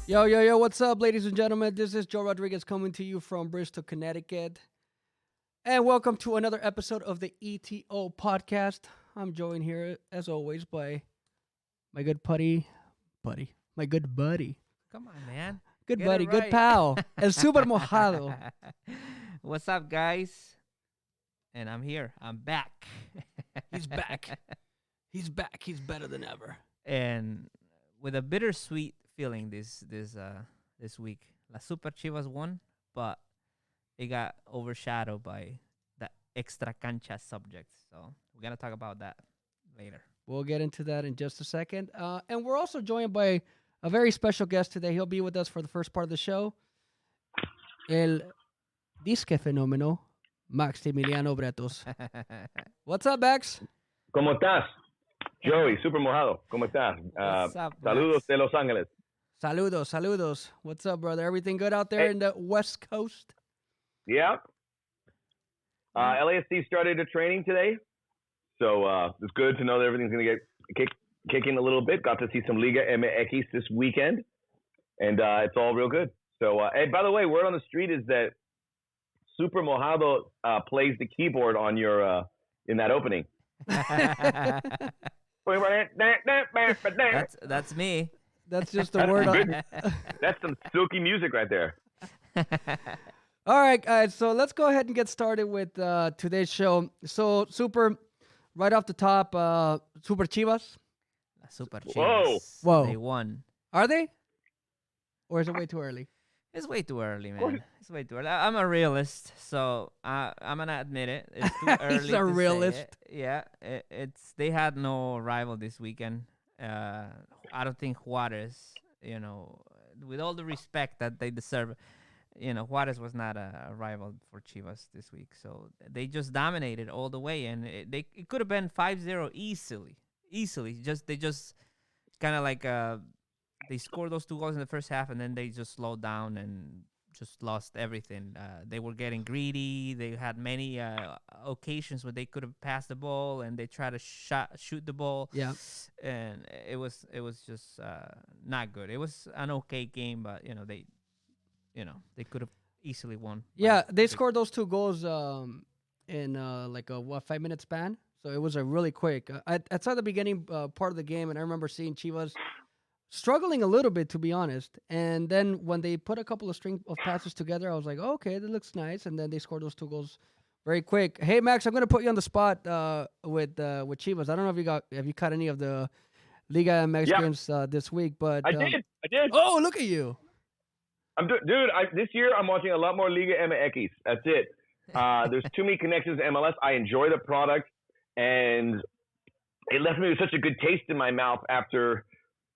Yo, what's up, ladies and gentlemen? This is Joe Rodriguez coming to you from Bristol, Connecticut. And welcome to another episode of the Eto Podcast. I'm joined here, as always, by my good buddy. My good buddy. Come on, man. Good Get buddy, it good right. pal. El Super Mojado. What's up, guys? And I'm here. I'm back. He's back. He's back. He's better than ever. And with a bittersweet feeling this week. La Super Chivas won, but it got overshadowed by the extra cancha subject. So we're going to talk about that later. We'll get into that in just a second. And we're also joined by a very special guest today. He'll be with us for the first part of the show. El disque fenómeno, Maximiliano Bretos. What's up, Max? ¿Cómo estás? Joey, Super Mojado. ¿Cómo estás? What's up, Saludos Max? de Los Ángeles. Saludos. What's up, brother? Everything good out there in the West Coast? Yeah. LAFC started a training today. So it's good to know that everything's going to get kicking a little bit. Got to see some Liga MX this weekend. And it's all real good. So, and by the way, word on the street is that Super Mojado plays the keyboard on your in that opening. That's me. That's just the word on. That's some silky music right there. All right, guys. So let's go ahead and get started with today's show. So, Super, right off the top, Super Chivas. La Super Whoa. Chivas. Whoa. They won. Are they? Or is it way too early? It's way too early, man. It's way too early. I'm a realist, so I'm gonna admit it. It's too early. He's a realist. Say it. Yeah, it's they had no rival this weekend. I don't think Juarez, with all the respect that they deserve, Juarez was not a rival for Chivas this week. So they just dominated all the way, and it could have been 5-0 easily. They just kind of like they scored those 2 goals in the first half, and then they just slowed down and just lost everything. They were getting greedy. They had many occasions where they could have passed the ball, and they tried to shoot the ball. Yeah. And it was just not good. It was an okay game, but they could have easily won. Yeah, they scored those 2 goals in like a 5-minute span. So it was a really quick. I saw the beginning part of the game, and I remember seeing Chivas struggling a little bit, to be honest. And then when they put a couple of string of passes together, I was like, oh, okay, that looks nice. And then they scored those 2 goals very quick. Hey, Max, I'm going to put you on the spot with Chivas. I don't know if you caught any of the Liga MX games this week, but I did. Oh, look at you. This year I'm watching a lot more Liga MX. That's it. There's too many connections to MLS. I enjoy the product, and it left me with such a good taste in my mouth after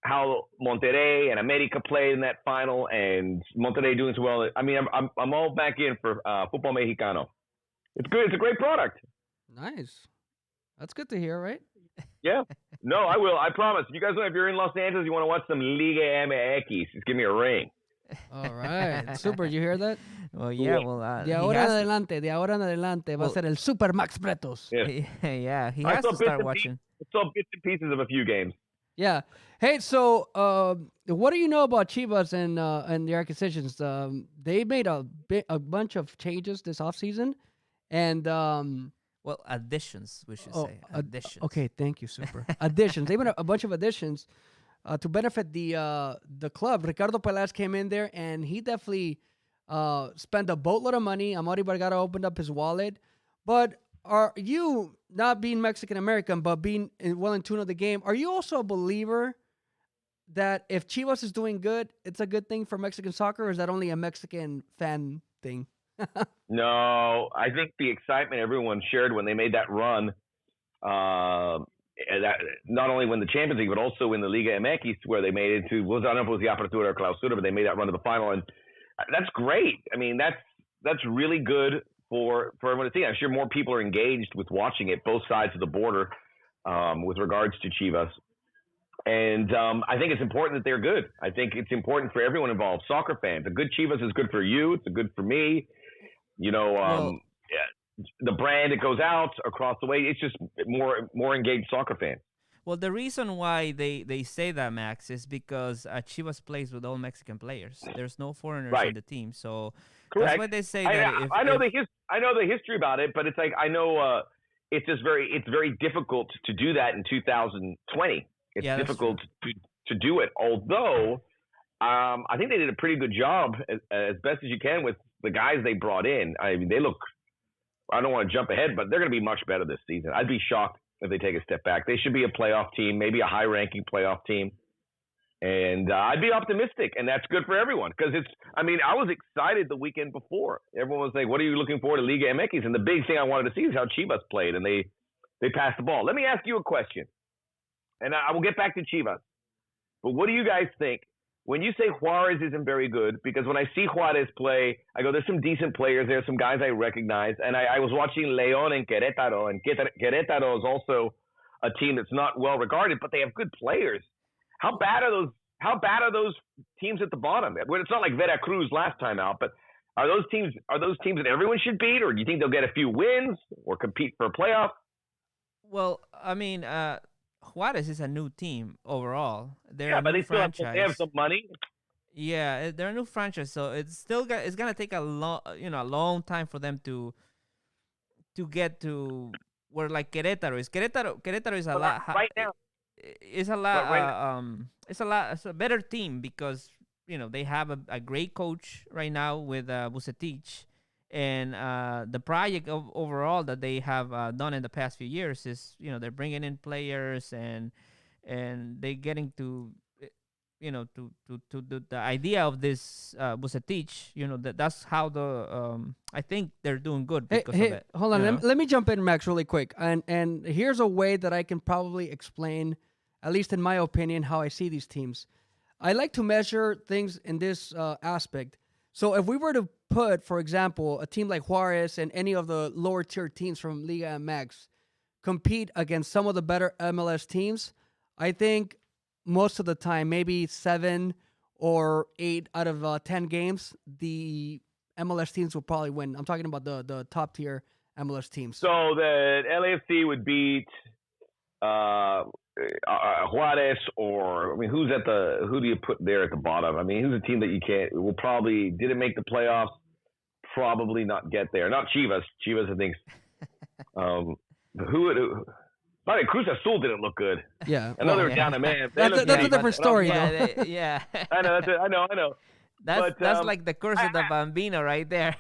how Monterrey and America played in that final, and Monterrey doing so well. I mean, I'm all back in for Football Mexicano. It's good. It's a great product. Nice. That's good to hear, right? Yeah. No, I will. I promise. You guys know if you're in Los Angeles, you want to watch some Liga MX, just give me a ring. All right. Super. Did you hear that? Well, yeah. Well, de ahora en adelante va a ser el Super Max Bretos. Yeah, he has to start watching. I saw bits and pieces of a few games. Yeah. Hey, so what do you know about Chivas and their acquisitions? They made a bunch of changes this offseason, and well, additions, we should say. Additions. Okay, thank you, Super. Additions. They made a bunch of additions to benefit the club. Ricardo Peláez came in there, and he definitely spent a boatload of money. Amaury Vergara opened up his wallet. But are you, not being Mexican-American, but being well in tune of the game, are you also a believer that if Chivas is doing good, it's a good thing for Mexican soccer, or is that only a Mexican fan thing? No, I think the excitement everyone shared when they made that run And that, not only win the Champions League, but also win the Liga MX, where they made it to, I don't know if it was the Apertura or Clausura, but they made that run to the final. And that's great. I mean, that's really good for everyone to see. I'm sure more people are engaged with watching it, both sides of the border, with regards to Chivas. And I think it's important that they're good. I think it's important for everyone involved. Soccer fans, a good Chivas is good for you. It's good for me. You know, the brand, it goes out across the way. It's just more engaged soccer fans. Well, the reason why they say that, Max, is because Chivas plays with all Mexican players. There's no foreigners in the team, so correct. That's why they say that. I know the history about it, but it's like I know it's very difficult to do that in 2020. It's difficult to do it. Although I think they did a pretty good job as best as you can with the guys they brought in. I mean, they look. I don't want to jump ahead, but they're going to be much better this season. I'd be shocked if they take a step back. They should be a playoff team, maybe a high-ranking playoff team. And I'd be optimistic, and that's good for everyone. Because I was excited the weekend before. Everyone was like, what are you looking forward to Liga MX? And the big thing I wanted to see is how Chivas played, and they passed the ball. Let me ask you a question, and I will get back to Chivas. But what do you guys think? When you say Juarez isn't very good, because when I see Juarez play, I go, there's some decent players there, some guys I recognize. And I was watching León and Querétaro, and Querétaro is also a team that's not well regarded, but they have good players. How bad are those teams at the bottom? Well, it's not like Veracruz last time out, but are those teams that everyone should beat, or do you think they'll get a few wins or compete for a playoff? Well, I mean, Juarez is a new team overall. They're but they have some money. Yeah, they're a new franchise, so it's gonna take a long time for them to get to where like Querétaro is. Querétaro is a lot right now. It's a lot. It's a better team because they have a great coach right now with Vucetich. And the project overall that they have done in the past few years is, they're bringing in players and they're getting to, to the idea of this Vucetich. That's how I think they're doing good because of it. Hold on, let me jump in, Max, really quick. And here's a way that I can probably explain, at least in my opinion, how I see these teams. I like to measure things in this aspect. So if we were to put, for example, a team like Juarez and any of the lower tier teams from Liga MX compete against some of the better MLS teams, I think most of the time, maybe 7 or 8 out of 10 games, the MLS teams will probably win. I'm talking about the top tier MLS teams. So the LAFC would beat Juarez, or who do you put there at the bottom? I mean, who's a team that didn't make the playoffs, probably not get there? Not Chivas. Chivas, I think. Cruz Azul didn't look good. Yeah, another down a man. That's a different story, though. Yeah. I know. That's like the curse of the Bambino right there.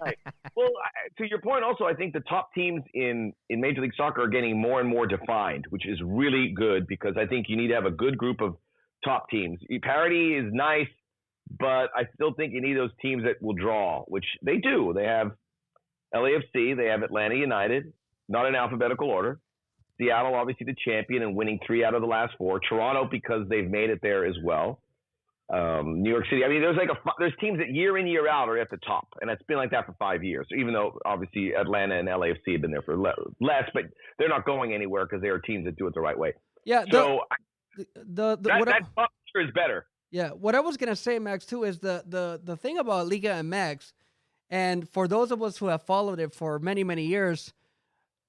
Right. Well, to your point, also, I think the top teams in Major League Soccer are getting more and more defined, which is really good because I think you need to have a good group of top teams. Parity is nice, but I still think you need those teams that will draw, which they do. They have LAFC, they have Atlanta United, not in alphabetical order. Seattle, obviously the champion and winning 3 out of the last 4. Toronto, because they've made it there as well. New York City. I mean, there's teams that year in, year out are at the top, and it's been like that for 5 years. Even though obviously Atlanta and LAFC have been there for less, but they're not going anywhere because they are teams that do it the right way. Yeah. So that top tier is better. Yeah. What I was gonna say, Max, too, is the thing about Liga MX, and for those of us who have followed it for many years,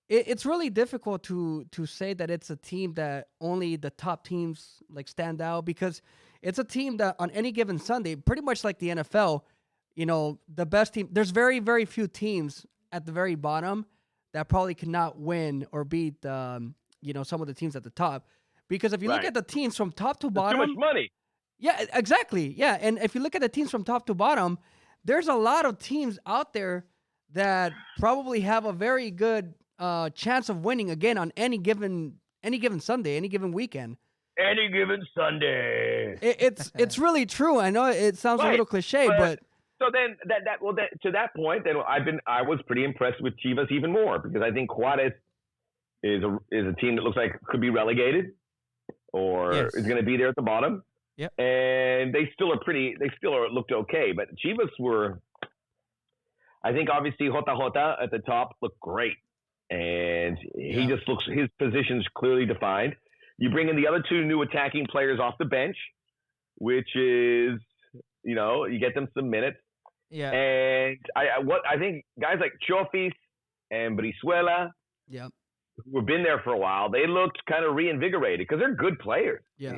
it's really difficult to say that it's a team that only the top teams like stand out, because it's a team that on any given Sunday, pretty much like the NFL, the best team, there's very, very few teams at the very bottom that probably cannot win or beat, some of the teams at the top. Because if you look at the teams from top to bottom. There's too much money. Yeah, exactly. Yeah. And if you look at the teams from top to bottom, there's a lot of teams out there that probably have a very good chance of winning again on any given Sunday, any given weekend. Any given Sunday. It's really true. I know it sounds a little cliche, but so then to that point, then I was pretty impressed with Chivas even more, because I think Juarez is a team that looks like could be relegated or is going to be there at the bottom. Yep. And they still looked okay. But Chivas were, I think obviously Jota at the top looked great. And he just looks, his position's clearly defined. You bring in the other two new attacking players off the bench, which is, you get them some minutes. Yeah. And I think guys like Chofis and Brizuela, who have been there for a while, they looked kind of reinvigorated because they're good players. Yeah.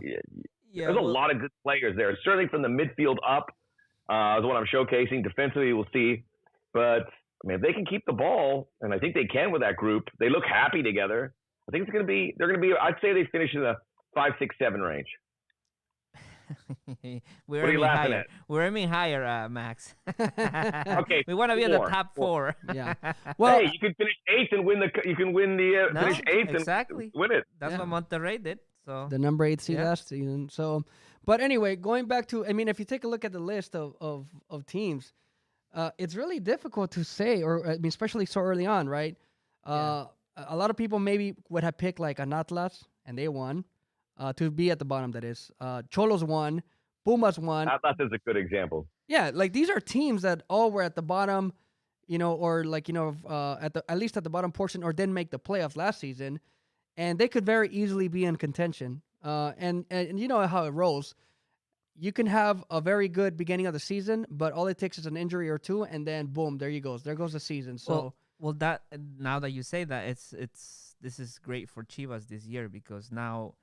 There's a lot of good players there, certainly from the midfield up. Is what I'm showcasing. Defensively, we'll see. But I mean, if they can keep the ball, and I think they can with that group, they look happy together. I think they're going to be, I'd say they finish in the 5, 6, 7 range. We're what are you laughing at? We're aiming higher, Max. Okay. We want to be in the top 4. Yeah. Well, hey, you can finish 8th and win finish 8th exactly. and win it. That's what Monterrey did. So the number 8 seed last season. So, but anyway, going back to, I mean, if you take a look at the list of teams, it's really difficult to say, or I mean, especially so early on, right? A lot of people maybe would have picked like an Atlas, and they won. To be at the bottom, that is. Cholos won. Pumas won. Atlas is a good example. Yeah, like these are teams that all were at the bottom, or like, at least at the bottom portion, or didn't make the playoffs last season. And they could very easily be in contention. And you know how it rolls. You can have a very good beginning of the season, but all it takes is an injury or two, and then boom, there goes the season. So well, that now that you say that, this is great for Chivas this year because now.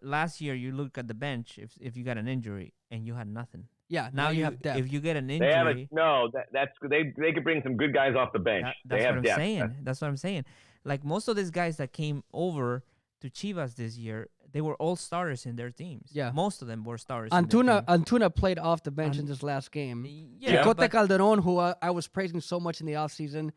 Last year, you look at the bench if you got an injury and you had nothing. Yeah, now you have depth. If you get an injury, they could bring some good guys off the bench. That's what I'm saying. That's what I'm saying. Like most of these guys that came over to Chivas this year, they were all starters in their teams. Yeah, most of them were starters. Antuna played off the bench in this last game. Yeah, Chicote Calderon, who I was praising so much in the offseason,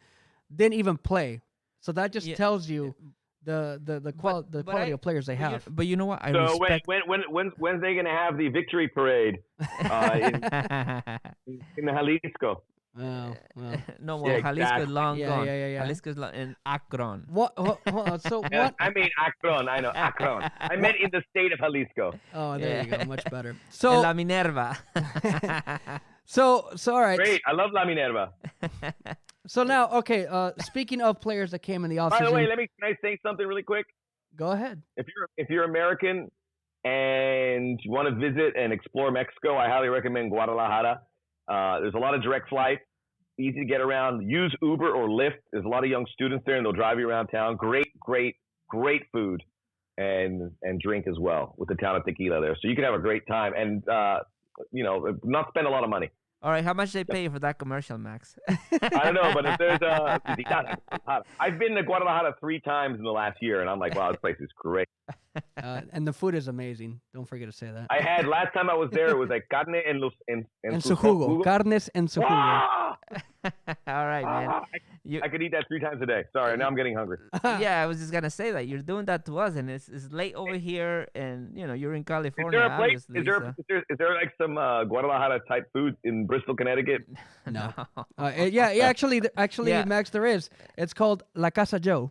didn't even play. So that just tells you. The quality of players they have. But you know what? I so respect... when's they gonna have the victory parade in Jalisco? Well. No, Jalisco is long gone. Yeah. Jalisco is in Akron. So what? I mean Akron. I know Akron. I meant in the state of Jalisco. Oh, there you go. Much better. So La Minerva. so all right. Great. I love La Minerva. So now, okay, speaking of players that came in the offseason. By the way, can I say something really quick? Go ahead. If you're American and you want to visit and explore Mexico, I highly recommend Guadalajara. There's a lot of direct flights, easy to get around. Use Uber or Lyft. There's a lot of young students there, and they'll drive you around town. Great food and drink as well with the town of Tequila there. So you can have a great time and not spend a lot of money. All right, how much they pay for that commercial, Max? I don't know, but if there's I've been to Guadalajara 3 times in the last year, and I'm like, wow, this place is great. And the food is amazing. Don't forget to say that. I had last time I was there, it was like carne en su jugo. Carnes en su jugo. All right, man. I could eat that 3 times a day. Sorry, now I'm getting hungry. Yeah, I was just gonna say that you're doing that to us, and it's late over here, and you're in California. Is there a place? Obviously, is there like some Guadalajara type food in Bristol, Connecticut? No. Actually, Max, there is. It's called La Casa Joe.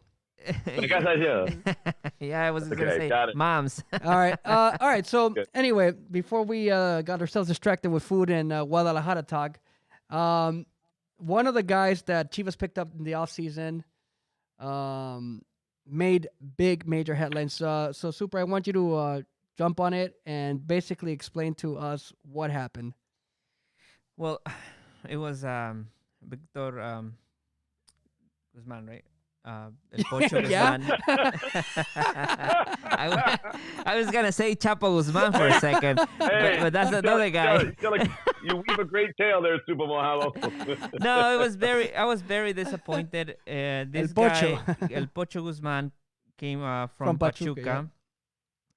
Yeah, I was just gonna say moms. All right. So anyway, before we got ourselves distracted with food and Guadalajara talk, one of the guys that Chivas picked up in the offseason made major headlines. So Super, I want you to jump on it and basically explain to us what happened. Well, it was Victor Guzman, right? El Pocho Guzman. I was gonna say Chapo Guzman for a second, but that's another guy. You weave a great tale there, Super Mojado. No, I was very disappointed. This guy, El Pocho Guzman, came from Pachuca,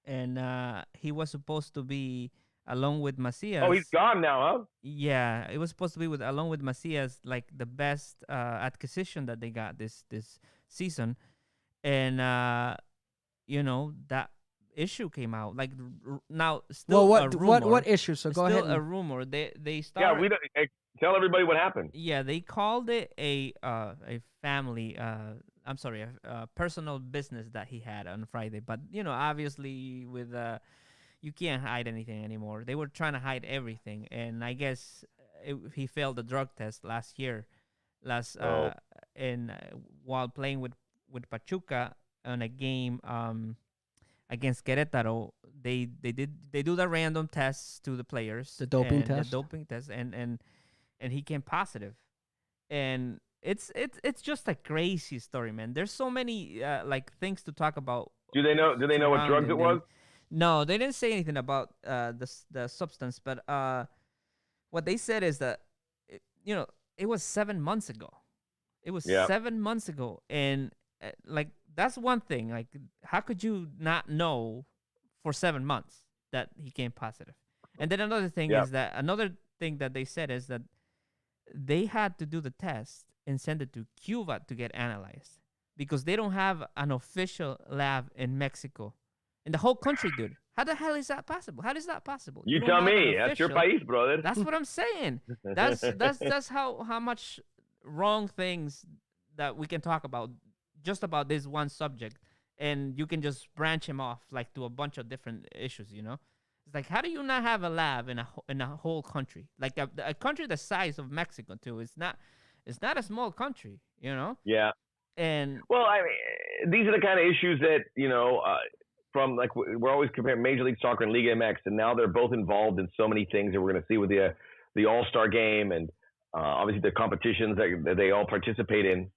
and he was supposed to be along with Macias. Oh, he's gone now, huh? Yeah, it was supposed to be along with Macias, like the best acquisition that they got this season, and that issue came out. Like now, still a rumor. What issue? So go ahead. Still a rumor. They started. Yeah, we don't tell everybody what happened. Yeah, they called it a family I'm sorry, a personal business that he had on Friday. But obviously with you can't hide anything anymore. They were trying to hide everything, and I guess he failed the drug test last year, last in while playing with Pachuca on a game against Querétaro. They do the random tests to the players, The doping and test? the doping test, and he came positive, and it's just a crazy story, man. There's so many like things to talk about. Do they know? Do they know what drugs it was? No, they didn't say anything about the substance, but what they said is that it was 7 months ago. It was 7 months ago, and like that's one thing. Like, how could you not know for 7 months that he came positive? And then another thing is that another thing that they said is that they had to do the test and send it to Cuba to get analyzed because they don't have an official lab in Mexico. In the whole country, dude. How the hell is that possible? How is that possible? You tell me. That's your país, brother. That's what I'm saying. That's how much wrong things that we can talk about just about this one subject, and you can just branch him off like to a bunch of different issues. It's like, how do you not have a lab in a whole country, like a country the size of Mexico too? It's not a small country, Yeah. And well, I mean, these are the kind of issues that from like we're always comparing Major League Soccer and Liga MX, and now they're both involved in so many things that we're going to see with the All-Star game and obviously the competitions that they all participate in.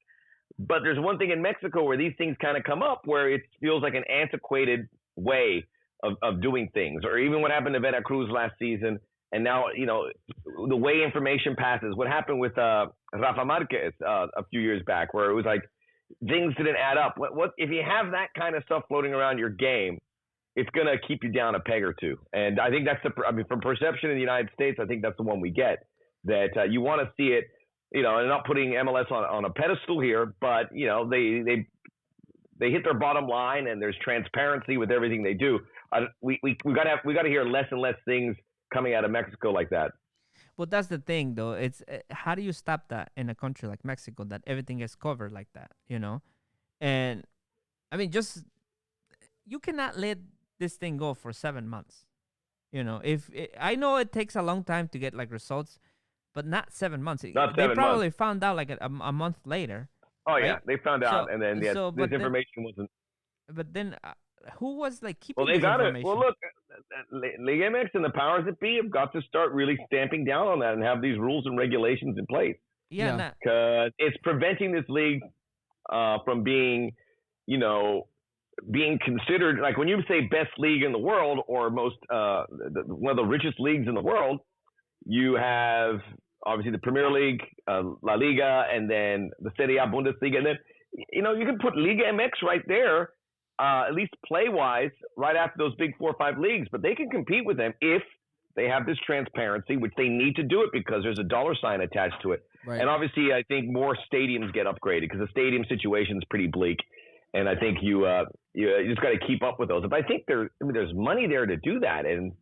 But there's one thing in Mexico where these things kind of come up where it feels like an antiquated way of doing things, or even what happened to Veracruz last season. And now, the way information passes, what happened with Rafa Marquez a few years back, where it was like things didn't add up. What if you have that kind of stuff floating around your game, it's going to keep you down a peg or two. And I think that's from perception in the United States, I think that's the one we get, that you want to see it, and not putting MLS on a pedestal here, but, they hit their bottom line and there's transparency with everything they do. We got to hear less and less things coming out of Mexico like that. Well, that's the thing, though. It's how do you stop that in a country like Mexico, that everything is covered like that, And I mean, just you cannot let this thing go for 7 months. I know it takes a long time to get like results, but not 7 months. They probably found out like a month later. Oh right? Yeah, they found out, and then this information wasn't. But then, who was like keeping? Well, they got it. Well, look, Liga MX and the powers that be have got to start really stamping down on that and have these rules and regulations in place. Yeah, because it's preventing this league from being, being considered, like when you say best league in the world or most one of the richest leagues in the world, you have obviously the Premier League, La Liga, and then the Serie A, Bundesliga, and then you can put Liga MX right there, at least play-wise, right after those big 4 or 5 leagues. But they can compete with them if they have this transparency, which they need to do it because there's a dollar sign attached to it. Right. And obviously, I think more stadiums get upgraded because the stadium situation is pretty bleak. And I think you just got to keep up with those. But I think there's money there to do that. And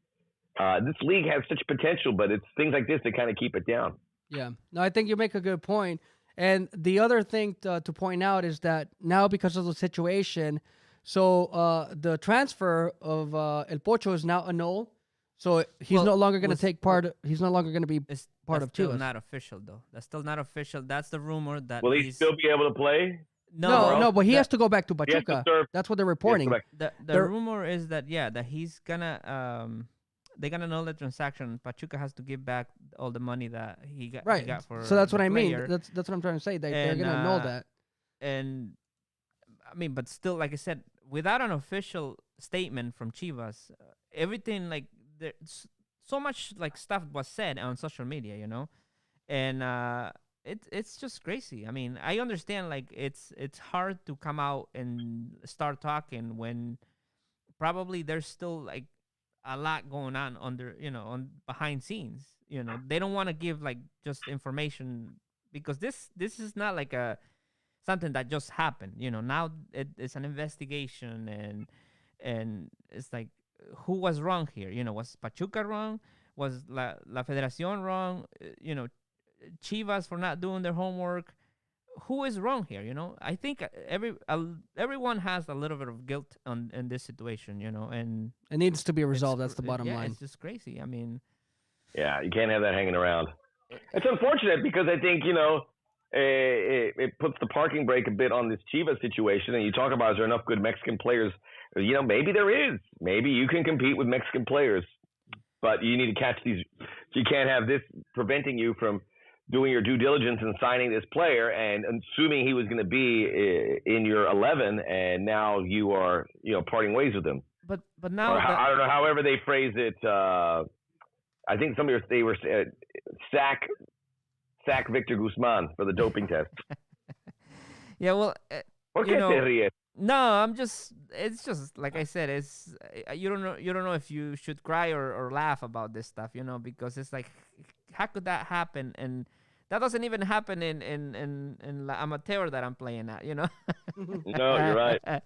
this league has such potential, but it's things like this that kind of keep it down. Yeah. No, I think you make a good point. And the other thing to point out is that now because of the situation, so the transfer of El Pocho is now annulled. So he's no longer going to take part. He's no longer going to be part of Chivas. That's still not official, though. That's still not official. That's the rumor that. Will he still be able to play? No, but he has to go back to Pachuca. That's what they're reporting. The rumor is that that he's gonna they're gonna annul the transaction. Pachuca has to give back all the money that he got. Right. He got for so that's what I mean. player. That's what I'm trying to say. They're gonna annul that. And I mean, but still, like I said, without an official statement from Chivas, everything like there's so much like stuff was said on social media, and it's just crazy. I mean, I understand like it's hard to come out and start talking when probably there's still like a lot going on under on behind scenes. They don't want to give like just information because this is not like something that just happened. Now it's an investigation and it's like, who was wrong here? Was Pachuca wrong? Was La Federación wrong? Chivas for not doing their homework? who is wrong here? I think everyone has a little bit of guilt in this situation. And It needs to be resolved. That's the bottom yeah, line. it's just crazy. I mean, Yeah, you can't have that hanging around. It's unfortunate because I think it puts the parking brake a bit on this Chivas situation. And you talk about, is there enough good Mexican players? Maybe there is. Maybe you can compete with Mexican players, but you need to catch these. You can't have this preventing you from doing your due diligence and signing this player and assuming he was going to be in your 11, and now you are parting ways with him. But now I don't know. However they phrase it. I think they were sack Victor Guzman for the doping test. Yeah, well, ¿Por qué te ríes? No, it's just like I said, it's you don't know if you should cry or laugh about this stuff, because it's like, how could that happen? And that doesn't even happen in La Amateur that I'm playing at, No, you're right.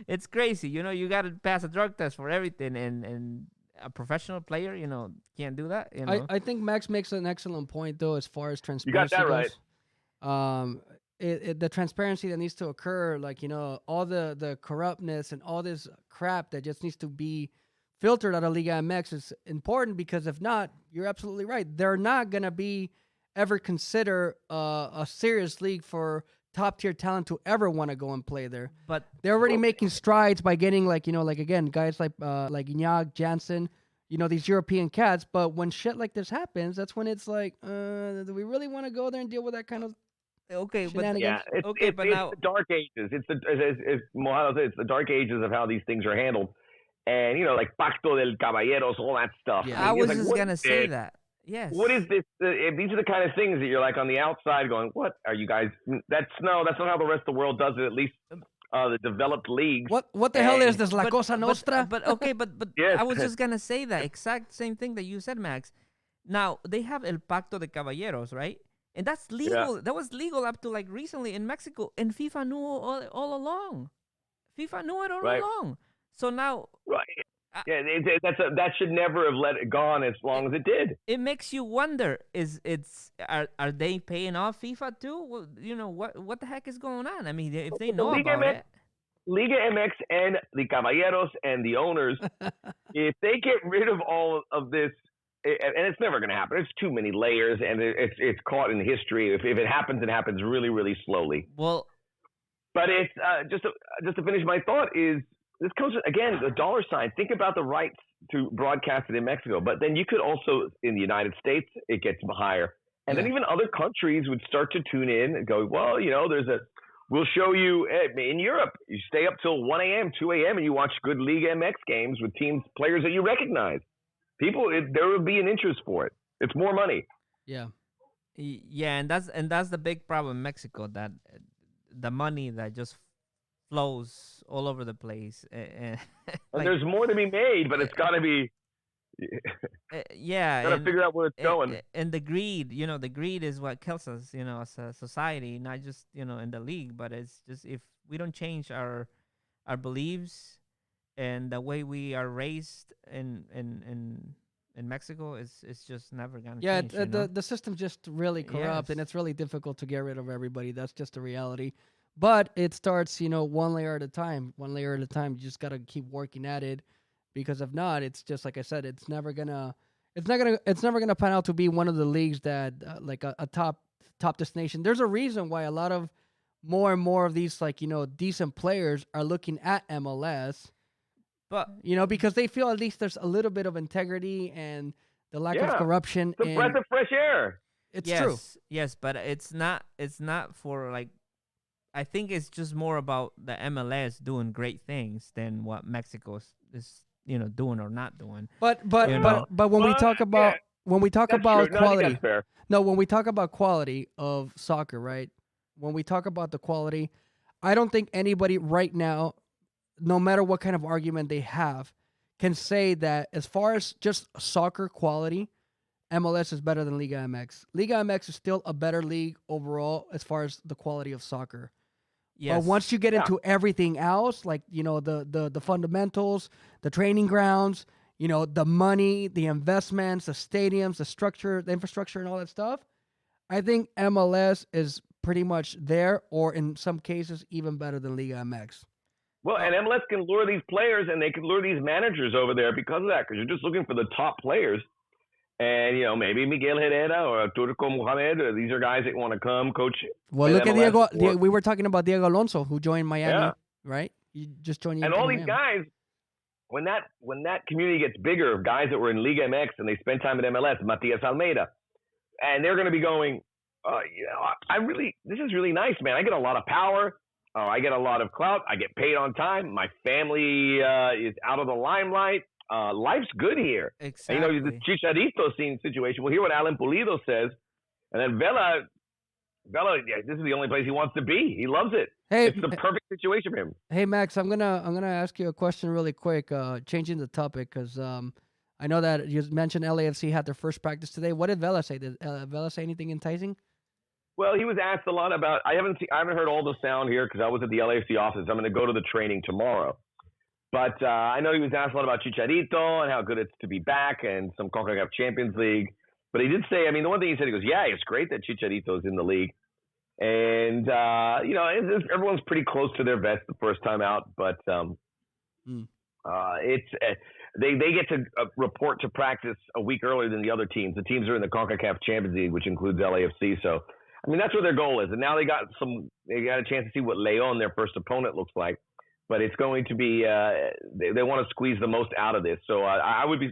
It's crazy, you got to pass a drug test for everything, and a professional player, can't do that. I think Max makes an excellent point though, as far as transparency. You got that goes. Right. The transparency that needs to occur, like all the corruptness and all this crap that just needs to be filtered out of Liga MX is important, because if not, you're absolutely right. They're not gonna be ever consider a serious league for top tier talent to ever want to go and play there. But they're already making strides by getting like again, guys like Iñak, Jansen, these European cats. But when shit like this happens, that's when it's like, do we really want to go there and deal with that kind of shenanigans? It's now the dark ages. It's it's Mojado said, it's the dark ages of how these things are handled, and like Pacto del Caballeros, all that stuff. Yeah, I was just gonna say that. Yes. What is this? These are the kind of things that you're like on the outside going, "What are you guys?" That's not how the rest of the world does it. At least the developed leagues. What the hell is this, La Cosa Nostra? But Yes. I was just gonna say that exact same thing that you said, Max. Now they have El Pacto de Caballeros, right? And that's legal. Yeah. That was legal up to like recently in Mexico, and FIFA knew all along. FIFA knew it all along. So now, right? Yeah, that should never have let it gone as long as it did. It makes you wonder: are they paying off FIFA too? Well, what the heck is going on? I mean, if they know about it. Liga MX and the Caballeros and the owners, if they get rid of all of this, and it's never going to happen. It's too many layers, and it's caught in history. If it happens, it happens really, really slowly. Well, but it's just to finish my thought is. This comes, again, the dollar sign. Think about the rights to broadcast it in Mexico. But then you could also, in the United States, it gets higher. And then even other countries would start to tune in and go, well, we'll show you in Europe. You stay up till 1 a.m., 2 a.m., and you watch good Liga MX games with players that you recognize. There will be an interest for it. It's more money. Yeah. Yeah, and that's the big problem in Mexico, that the money that just flows all over the place. And there's more to be made, but it's got to be. Yeah, got to figure out where it's going. And the greed, the greed is what kills us, as a society, not just in the league, but it's just if we don't change our beliefs and the way we are raised in Mexico, it's just never gonna change. Yeah, the system's just really corrupt, and it's really difficult to get rid of everybody. That's just a reality. But it starts, one layer at a time. You just got to keep working at it, because if not, it's just like I said, it's never gonna pan out to be one of the leagues that like a top destination. There's a reason why a lot of more and more of these decent players are looking at MLS, but because they feel at least there's a little bit of integrity and the lack of corruption. It's a breath of fresh air. It's true. Yes, but it's not for like. I think it's just more about the MLS doing great things than what Mexico is doing or not doing. But when we talk about quality, when we talk about quality of soccer, right? When we talk about the quality, I don't think anybody right now, no matter what kind of argument they have, can say that as far as just soccer quality, MLS is better than Liga MX. Liga MX is still a better league overall as far as the quality of soccer. Yes. But once you get into everything else, like, the fundamentals, the training grounds, the money, the investments, the stadiums, the structure, the infrastructure and all that stuff, I think MLS is pretty much there, or in some cases even better than Liga MX. Well, and MLS can lure these players and they can lure these managers over there because of that, because you're just looking for the top players. And, maybe Miguel Herrera or Turco Mohamed, these are guys that want to come coach. Well, look at Diego. We were talking about Diego Alonso, who joined Miami, right? He just joined. And all these guys, when that community gets bigger, of guys that were in Liga MX and they spend time at MLS, Matias Almeida, and they're going to be going, this is really nice, man. I get a lot of power. I get a lot of clout. I get paid on time. My family is out of the limelight. Life's good here. Exactly. And, the Chicharito situation. We'll hear what Alan Pulido says. And then Vela, this is the only place he wants to be. He loves it. Hey, it's the perfect situation for him. Hey, Max, I'm gonna ask you a question really quick, changing the topic, because I know that you mentioned LAFC had their first practice today. What did Vela say? Did Vela say anything enticing? Well, he was asked a lot about. I haven't heard all the sound here because I was at the LAFC office. I'm going to go to the training tomorrow. But I know he was asked a lot about Chicharito and how good it's to be back and some CONCACAF Champions League. But he did say, the one thing he said, he goes, yeah, it's great that Chicharito's in the league. And, everyone's pretty close to their best the first time out. But it's they get to report to practice a week earlier than the other teams. The teams are in the CONCACAF Champions League, which includes LAFC. So, that's what their goal is. And now they got a chance to see what Leon, their first opponent, looks like. But it's going to be they want to squeeze the most out of this. So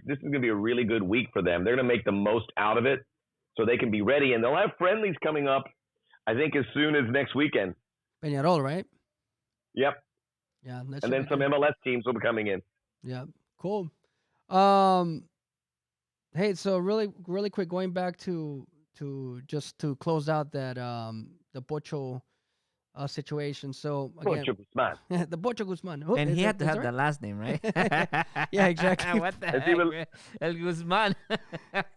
this is going to be a really good week for them. They're going to make the most out of it so they can be ready. And they'll have friendlies coming up, I think, as soon as next weekend. Peñarol, right? Yep. Yeah. And then some MLS teams will be coming in. Yeah. Cool. Hey, so really quick, going back to just to close out that the Pocho situation. So again, Pocho Guzman. the Pocho Guzman. And he had to have the last name, right? Yeah, exactly. What the heck? El Guzman.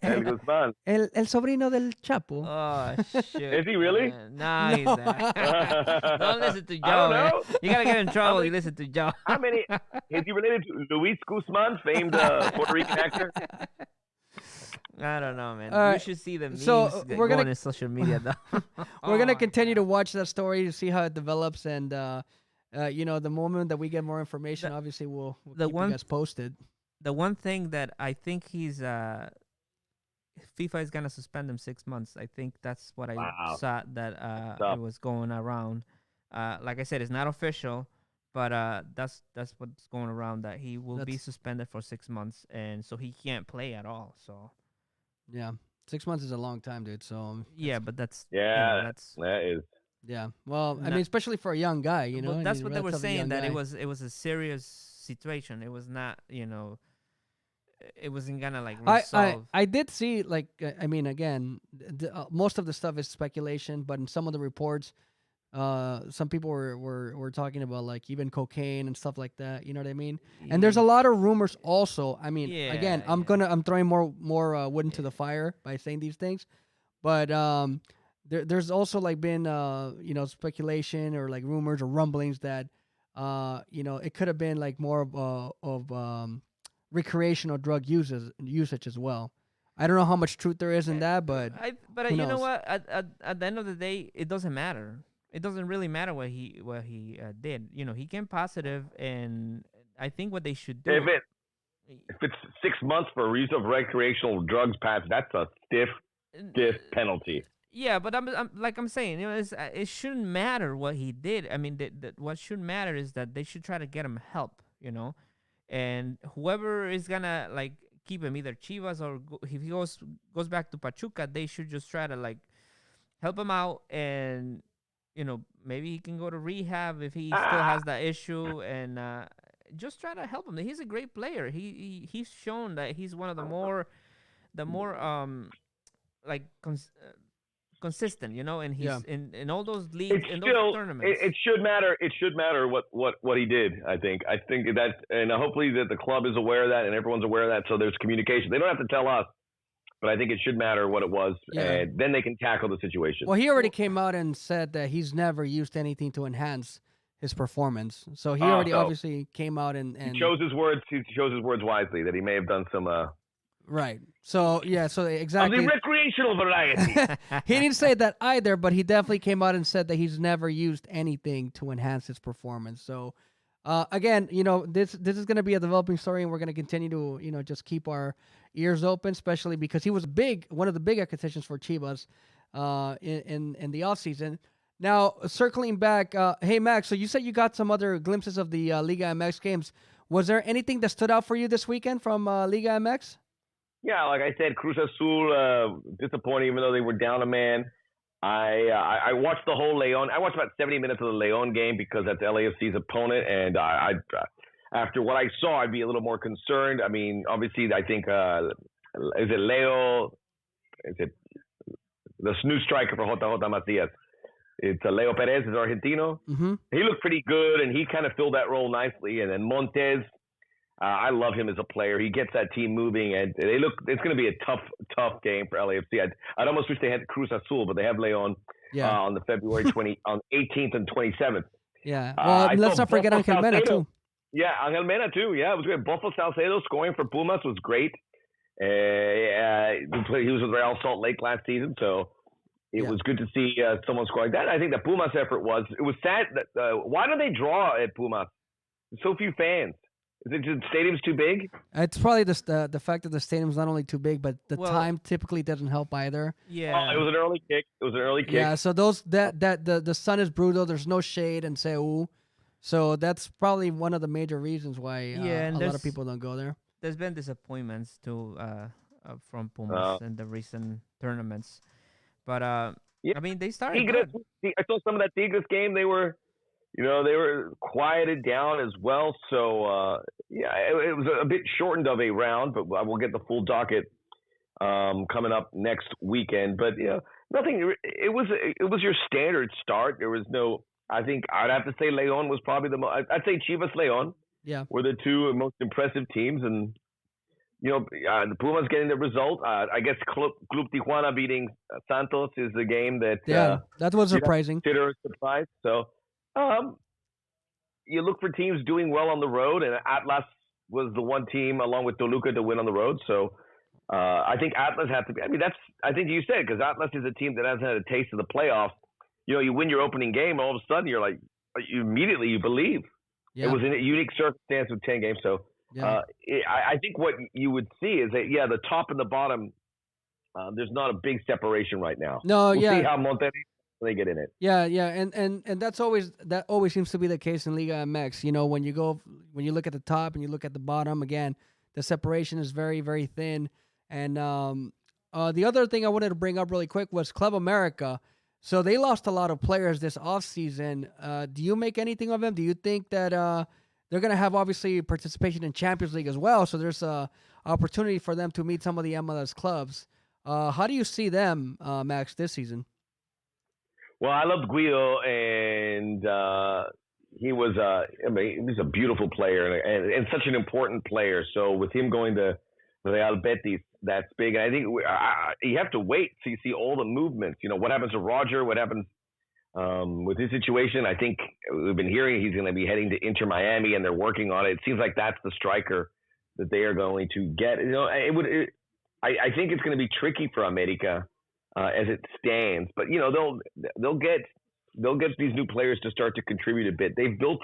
El Guzman. El sobrino del Chapo. Oh, shit. Is he really? No, he's not. Don't listen to Joe. I don't know. You got to get in trouble. You listen to Joe. How many? Is he related to Luis Guzman, famed Puerto Rican actor? I don't know, man. You should see the memes we're going on social media, though. We're going to continue to watch that story to see how it develops. And, the moment that we get more information, obviously we'll keep you guys posted. The one thing that I think FIFA is going to suspend him 6 months. I think that's what I saw that it was going around. Like I said, it's not official, but that's what's going around, that he will be suspended for 6 months. And so he can't play at all. So. Yeah, 6 months is a long time, dude. So yeah, but that's that is. Yeah, well, especially for a young guy, Well, that's what they were saying, that it was a serious situation. It was not, it wasn't gonna resolve. I did see again, most of the stuff is speculation, but in some of the reports, some people were talking about even cocaine and stuff like that. You know what I mean? And there's a lot of rumors also. Again, I'm throwing more wood into the fire by saying these things, but there's also been speculation or rumors or rumblings that it could have been more of recreational drug usage as well. I don't know how much truth there is in that, but you know what? At the end of the day, it doesn't matter. It doesn't really matter what he did. He came positive, and I think what they should do. If it's 6 months for a use of recreational drugs, Pat, that's a stiff penalty. Yeah, but I'm saying, it shouldn't matter what he did. What should matter is that they should try to get him help. And whoever is gonna keep him, either Chivas or if he goes back to Pachuca, they should just try to help him out, and maybe he can go to rehab if he still has that issue, and just try to help him. He's a great player. He's shown that he's one of the more consistent, and he's in all those leagues, in those tournaments. It should matter. It should matter what he did. I think that, and hopefully that the club is aware of that and everyone's aware of that. So there's communication. They don't have to tell us, but I think it should matter what it was, and then they can tackle the situation. Well, he already came out and said that he's never used anything to enhance his performance. So he already obviously came out and he chose his words. He chose his words wisely. That he may have done some Right. So so Of exactly. the recreational variety. He didn't say that either, but he definitely came out and said that he's never used anything to enhance his performance. So, again, this is going to be a developing story, and we're going to continue to just keep our ears open, especially because he was one of the big acquisitions for Chivas, in the offseason. Now, circling back, hey Max, so you said you got some other glimpses of the Liga MX games. Was there anything that stood out for you this weekend from Liga MX? Yeah, like I said, Cruz Azul disappointing, even though they were down a man. I watched the whole Leon. I watched about 70 minutes of the Leon game because that's LAFC's opponent, and I after what I saw, I'd be a little more concerned. I mean, obviously, I think is it Leo? Is it the new striker for JJ Macias? It's Leo Perez, is Argentino. Mm-hmm. He looked pretty good, and he kind of filled that role nicely. And then Montes, I love him as a player. He gets that team moving, and it's going to be a tough game for LAFC. I'd almost wish they had Cruz Azul, but they have Leon on the February 18th and 27th. Yeah. Well, let's not forget Angel Mena too. Yeah, Angel Mena too. Yeah, it was great. Buffalo Salcedo scoring for Pumas was great. He was with Real Salt Lake last season, so it was good to see someone score like that. I think the Pumas effort was sad. Why don't they draw at Pumas? So few fans. Is it just the stadium's too big? It's probably the fact that the stadium's not only too big, but the time typically doesn't help either. Yeah. It was an early kick. Yeah, so the sun is brutal. There's no shade in Seoul, so that's probably one of the major reasons why a lot of people don't go there. There's been disappointments too from Pumas in the recent tournaments, but I mean they started good. I saw some of that Tigres game. They were quieted down as well. So it was a bit shortened of a round, but we'll get the full docket coming up next weekend. But nothing. It was your standard start. There was no. I think I'd have to say Leon was probably the most. I'd say Chivas Leon. Yeah, were the two most impressive teams, and the Pumas getting the result. I guess Club Tijuana beating Santos is the game that that was surprising. Consider a surprise. So you look for teams doing well on the road, and Atlas was the one team along with Toluca to win on the road. So I think Atlas have to be. I mean, I think you said because Atlas is a team that hasn't had a taste of the playoffs. You win your opening game, all of a sudden you're like, you believe. Yeah. It was a unique circumstance with 10 games. So I think what you would see is that, the top and the bottom, there's not a big separation right now. No, we'll see how Monterrey they get in it. Yeah, and that's always seems to be the case in Liga MX. When you look at the top and you look at the bottom, again, the separation is very, very thin. And the other thing I wanted to bring up really quick was Club America. So they lost a lot of players this offseason. Do you make anything of them? Do you think that they're going to have, obviously, participation in Champions League as well? So there's an opportunity for them to meet some of the MLS clubs. How do you see them, Max, this season? Well, I loved Guido, and he was a beautiful player and such an important player. So with him going to Real Betis, that's big. And I think you have to wait so you see all the movements. What happens to Roger? What happens with his situation? I think we've been hearing he's going to be heading to Inter Miami, and they're working on it. It seems like that's the striker that they are going to get. I think it's going to be tricky for America as it stands, but they'll get these new players to start to contribute a bit. They've built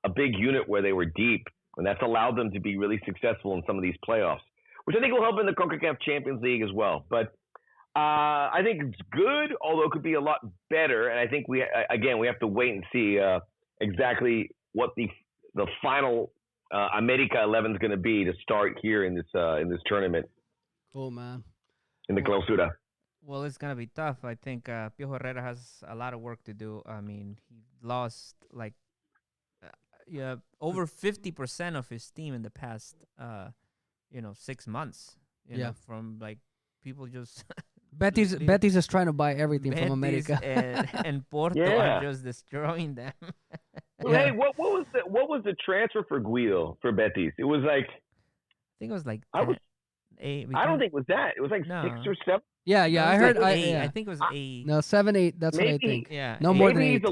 a big unit where they were deep, and that's allowed them to be really successful in some of these playoffs, which I think will help in the CONCACAF Champions League as well. But I think it's good, although it could be a lot better. And I think we have to wait and see exactly what the final America 11 is going to be to start here in this tournament. Cool, man. In the Clausura. Well, it's going to be tough. I think Piojo Herrera has a lot of work to do. I mean, he lost over 50% of his team in the past 6 months. From people just Betis is trying to buy everything from America, and Porto are just destroying them. Well, hey, what was the transfer for Guido for Betis? It was like, I think it was like I don't think it was that. It was like 6 or 7. Yeah, I heard. I think it was 8. No, 7, 8. That's maybe, what I think. Yeah, no more than 8.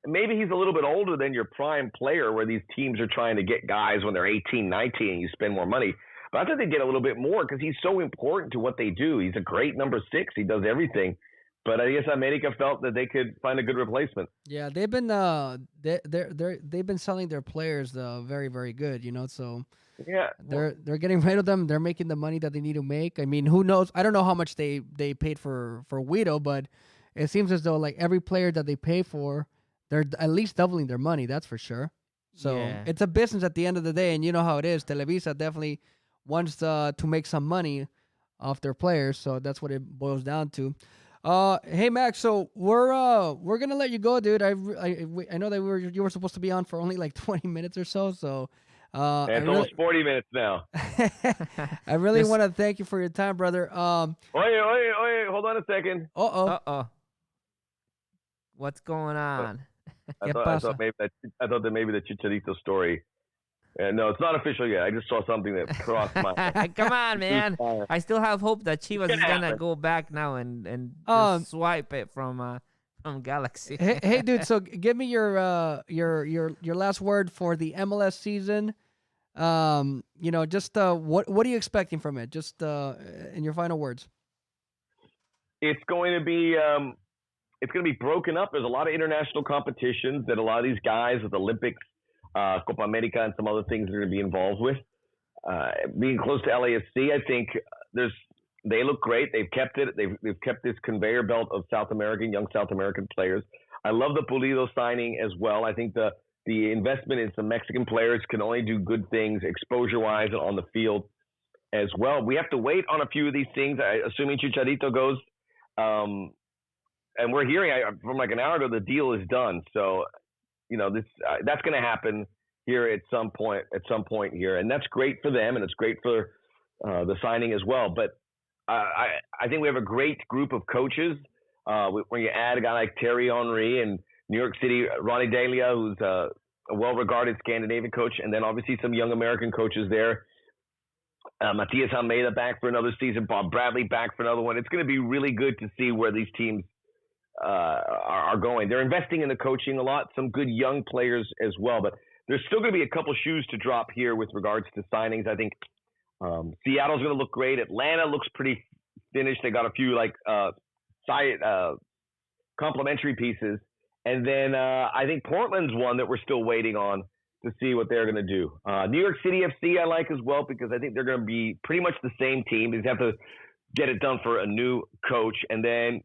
Maybe he's a little bit older than your prime player, where these teams are trying to get guys when they're 18, 19, and you spend more money. But I thought they'd get a little bit more because he's so important to what they do. He's a great number 6. He does everything. But I guess America felt that they could find a good replacement. Yeah, they've been they've been selling their players very very good. So Yeah, they're getting rid of them. They're making the money that they need to make. I mean, who knows? I don't know how much they paid for Guido, but it seems as though like every player that they pay for, they're at least doubling their money. That's for sure. So it's a business at the end of the day, and you know how it is. Televisa definitely wants to make some money off their players, so that's what it boils down to. Hey Max, so we're gonna let you go, dude. I know that you were supposed to be on for only like 20 minutes or so. So it's almost 40 minutes now. I really want to thank you for your time, brother. Wait, hold on a second. Uh-oh. What's going on? I thought that maybe the Chicharito story. No, it's not official yet. I just saw something that crossed my. Come on, man! I still have hope that Chivas is gonna go back now and just swipe it from Galaxy. hey, dude. So give me your last word for the MLS season. Just what are you expecting from it? Just in your final words. It's going to be broken up. There's a lot of international competitions that a lot of these guys with Olympics, Copa America, and some other things are going to be involved with. Being close to LAFC, I think they look great. They've kept it. They've kept this conveyor belt of young South American players. I love the Pulido signing as well. I think the investment in some Mexican players can only do good things exposure-wise and on the field as well. We have to wait on a few of these things. Assuming Chicharito goes, and we're hearing from like an hour ago the deal is done. So that's going to happen here at some point here, and that's great for them, and it's great for the signing as well. But I think we have a great group of coaches. When you add a guy like Thierry Henry and New York City, Ronnie Delia, who's a well-regarded Scandinavian coach, and then obviously some young American coaches there. Matias Almeida back for another season, Bob Bradley back for another one. It's going to be really good to see where these teams are going. They're investing in the coaching a lot, some good young players as well, but there's still going to be a couple shoes to drop here with regards to signings. I think Seattle's going to look great. Atlanta looks pretty finished. They got a few complementary pieces. And then I think Portland's one that we're still waiting on to see what they're going to do. New York City FC I like as well because I think they're going to be pretty much the same team. They just have to get it done for a new coach. And then,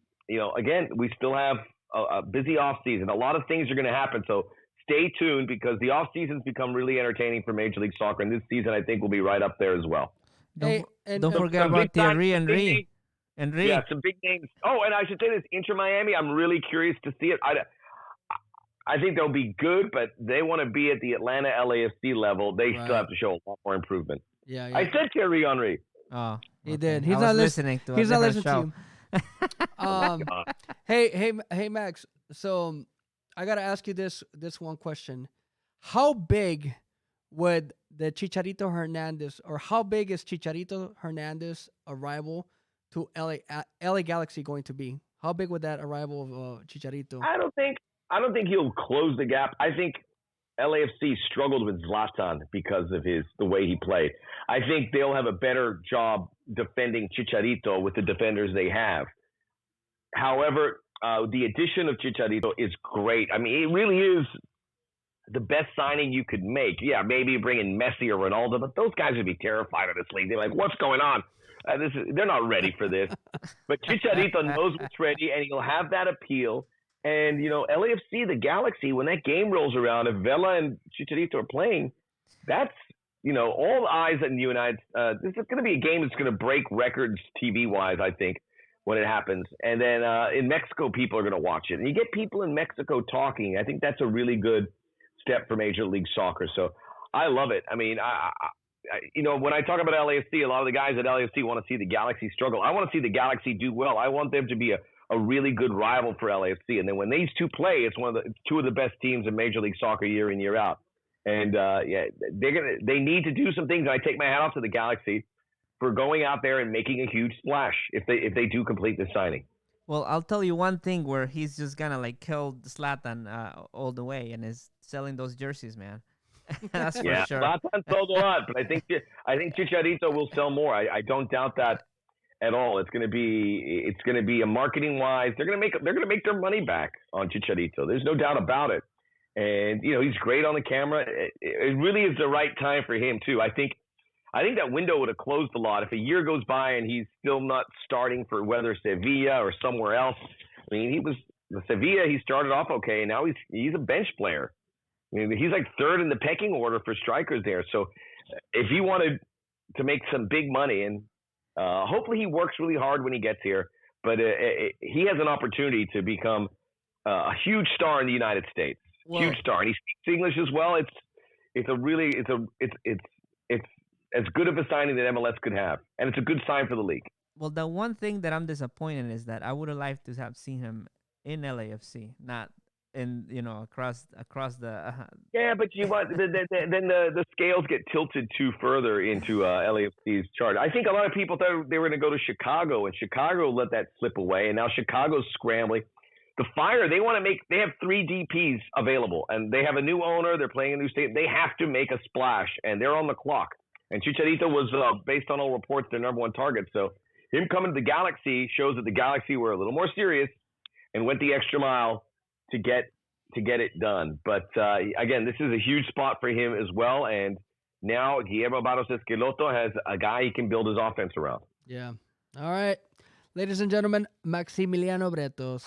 again, we still have a busy offseason. A lot of things are going to happen. So stay tuned because the offseason's become really entertaining for Major League Soccer. And this season, I think, will be right up there as well. Don't forget about Thierry Henry. Yeah, some big names. Oh, and I should say this, Inter Miami, I'm really curious to see it. I think they'll be good, but they want to be at the Atlanta LAFC level. They still have to show a lot more improvement. Yeah. I said Thierry Henry. Oh, he did. He's not listening to. He's not listening to you. Hey, Max. So I gotta ask you this one question: how big would the Chicharito Hernandez, or how big is Chicharito Hernandez arrival to LA Galaxy going to be? How big would that arrival of Chicharito? I don't think he'll close the gap. I think LAFC struggled with Zlatan because of the way he played. I think they'll have a better job defending Chicharito with the defenders they have. However, the addition of Chicharito is great. I mean, it really is the best signing you could make. Yeah, maybe you bring in Messi or Ronaldo, but those guys would be terrified of this league. They're like, what's going on? They're not ready for this. But Chicharito knows what's ready, and he'll have that appeal. And, LAFC, the Galaxy, when that game rolls around, if Vela and Chicharito are playing, that's, all eyes on you and I. This is going to be a game that's going to break records TV-wise, I think, when it happens. And then in Mexico, people are going to watch it. And you get people in Mexico talking. I think that's a really good step for Major League Soccer. So I love it. I mean, when I talk about LAFC, a lot of the guys at LAFC want to see the Galaxy struggle. I want to see the Galaxy do well. I want them to be a really good rival for LAFC. And then when these two play, it's two of the best teams in Major League Soccer year in, year out. And they need to do some things. And I take my hat off to the Galaxy for going out there and making a huge splash if they do complete the signing. Well, I'll tell you one thing where he's just gonna kill Zlatan all the way and is selling those jerseys, man. That's for Yeah, sure. Zlatan sold a lot, but I think Chicharito will sell more. I don't doubt that at all. It's going to be a marketing wise. They're going to make their money back on Chicharito. There's no doubt about it. And he's great on the camera. It really is the right time for him too. I think that window would have closed a lot if a year goes by and he's still not starting for whether Sevilla or somewhere else. I mean, he was the Sevilla. He started off okay, and now he's a bench player. I mean, he's like third in the pecking order for strikers there. So if he wanted to make some big money, and hopefully he works really hard when he gets here, but he has an opportunity to become a huge star in the United States. Well, huge star, and he speaks English as well. It's as good of a signing that MLS could have, and it's a good sign for the league. well, the one thing that I'm disappointed is that I would have liked to have seen him in LAFC, not in across the. Yeah, but then the scales get tilted too further into LAFC's chart. I think a lot of people thought they were going to go to Chicago, and Chicago let that slip away, and now Chicago's scrambling. The Fire, they have 3 DPs available, and they have a new owner. They're playing a new state. They have to make a splash, and they're on the clock. And Chicharito was, based on all reports, their number one target. So him coming to the Galaxy shows that the Galaxy were a little more serious and went the extra mile to get it done. But again, this is a huge spot for him as well. And now Guillermo Barros Esqueloto has a guy he can build his offense around. Yeah. All right. Ladies and gentlemen, Maximiliano Bretos.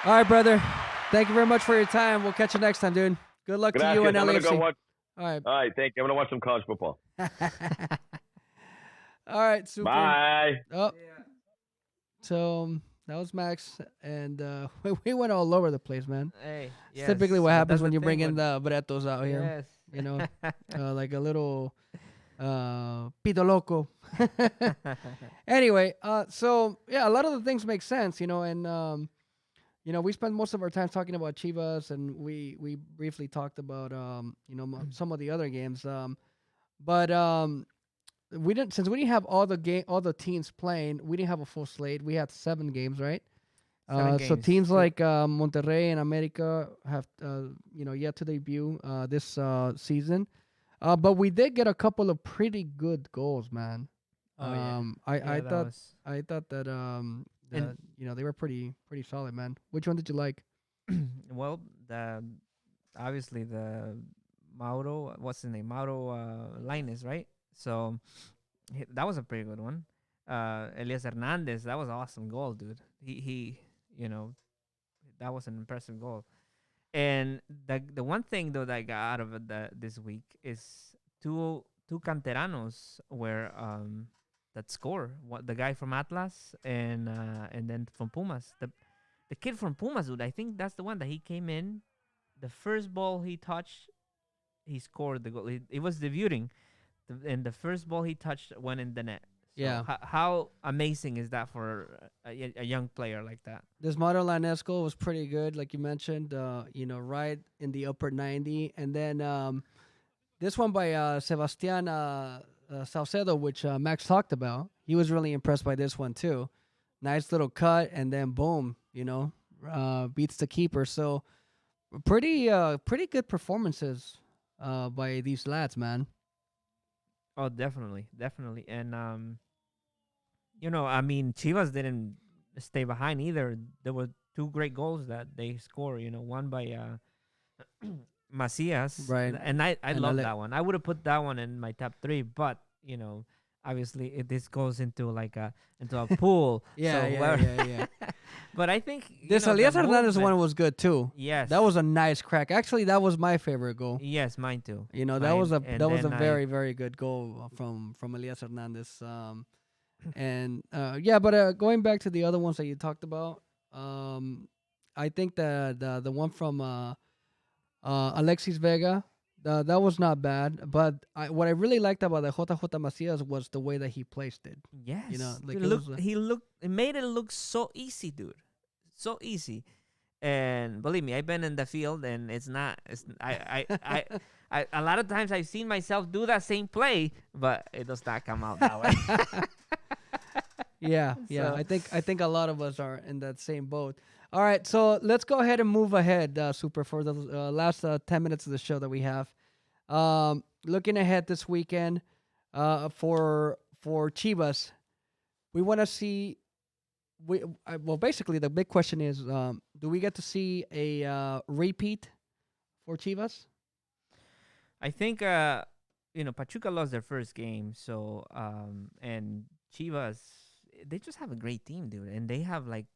All right, brother. Thank you very much for your time. We'll catch you next time, dude. Good luck to you and LAFC. All right, thank you. I'm going to watch some college football. All right, super. Bye. Oh. So that was Max, and we went all over the place, man. Hey, It's typically what happens that's when the you bring thing in the Bretos out here. Yes. Like a little pito loco. Anyway, so yeah, a lot of the things make sense, and we spend most of our time talking about Chivas, and we briefly talked about some of the other games, but we didn't have all the teams playing. We didn't have a full slate. We had 7 games, right? 7 So games. teams like Monterrey and America have yet to debut this season. But we did get a couple of pretty good goals, man. Oh, yeah. I that thought was- I thought that they were pretty solid, man. Which one did you like? Well, obviously the Mauro, what's his name? Mauro Lainez, right? So that was a pretty good one. Elias Hernandez, that was an awesome goal, dude. He that was an impressive goal. And the one thing though that I got out of it this week is two canteranos were that score. The guy from Atlas and then from Pumas. The kid from Pumas, dude. I think that's the one that he came in. The first ball he touched, he scored the goal. It was debuting, and the first ball he touched went in the net. So Yeah. How amazing is that for a young player like that? This Mauro Lainez goal was pretty good, like you mentioned. Right in the upper 90, and then this one by Sebastian Saucedo, which Max talked about. He was really impressed by this one too. Nice little cut, and then boom, beats the keeper. So pretty good performances by these lads, man. Oh, definitely. And I mean, Chivas didn't stay behind either. There were 2 great goals that they scored. One by Macias, Right. And I And love that one. I would have put that one in my top 3, but obviously this goes into into a pool. Yeah, so yeah. But I think This the Elias Hernandez movement- one was good too. Yes, That was a nice crack. Actually, that was my favorite goal. yes, mine too. That was a Mine, and a then very very good goal from Elias Hernandez. But going back to the other ones that you talked about, I think the one from Alexis Vega, that was not bad. But what I really liked about the JJ Macias was the way that he placed it. Yes, like it made it look so easy, dude, so easy. And believe me, I've been in the field, and it's not. I a lot of times I've seen myself do that same play, but it does not come out that way. Yeah. So- I think a lot of us are in that same boat. All right, so let's go ahead and move ahead, Super, for the last 10 minutes of the show that we have. Looking ahead this weekend for Chivas, we want to see. Well, basically, the big question is, do we get to see a repeat for Chivas? I think Pachuca lost their first game, so and Chivas, they just have a great team, dude, and they have like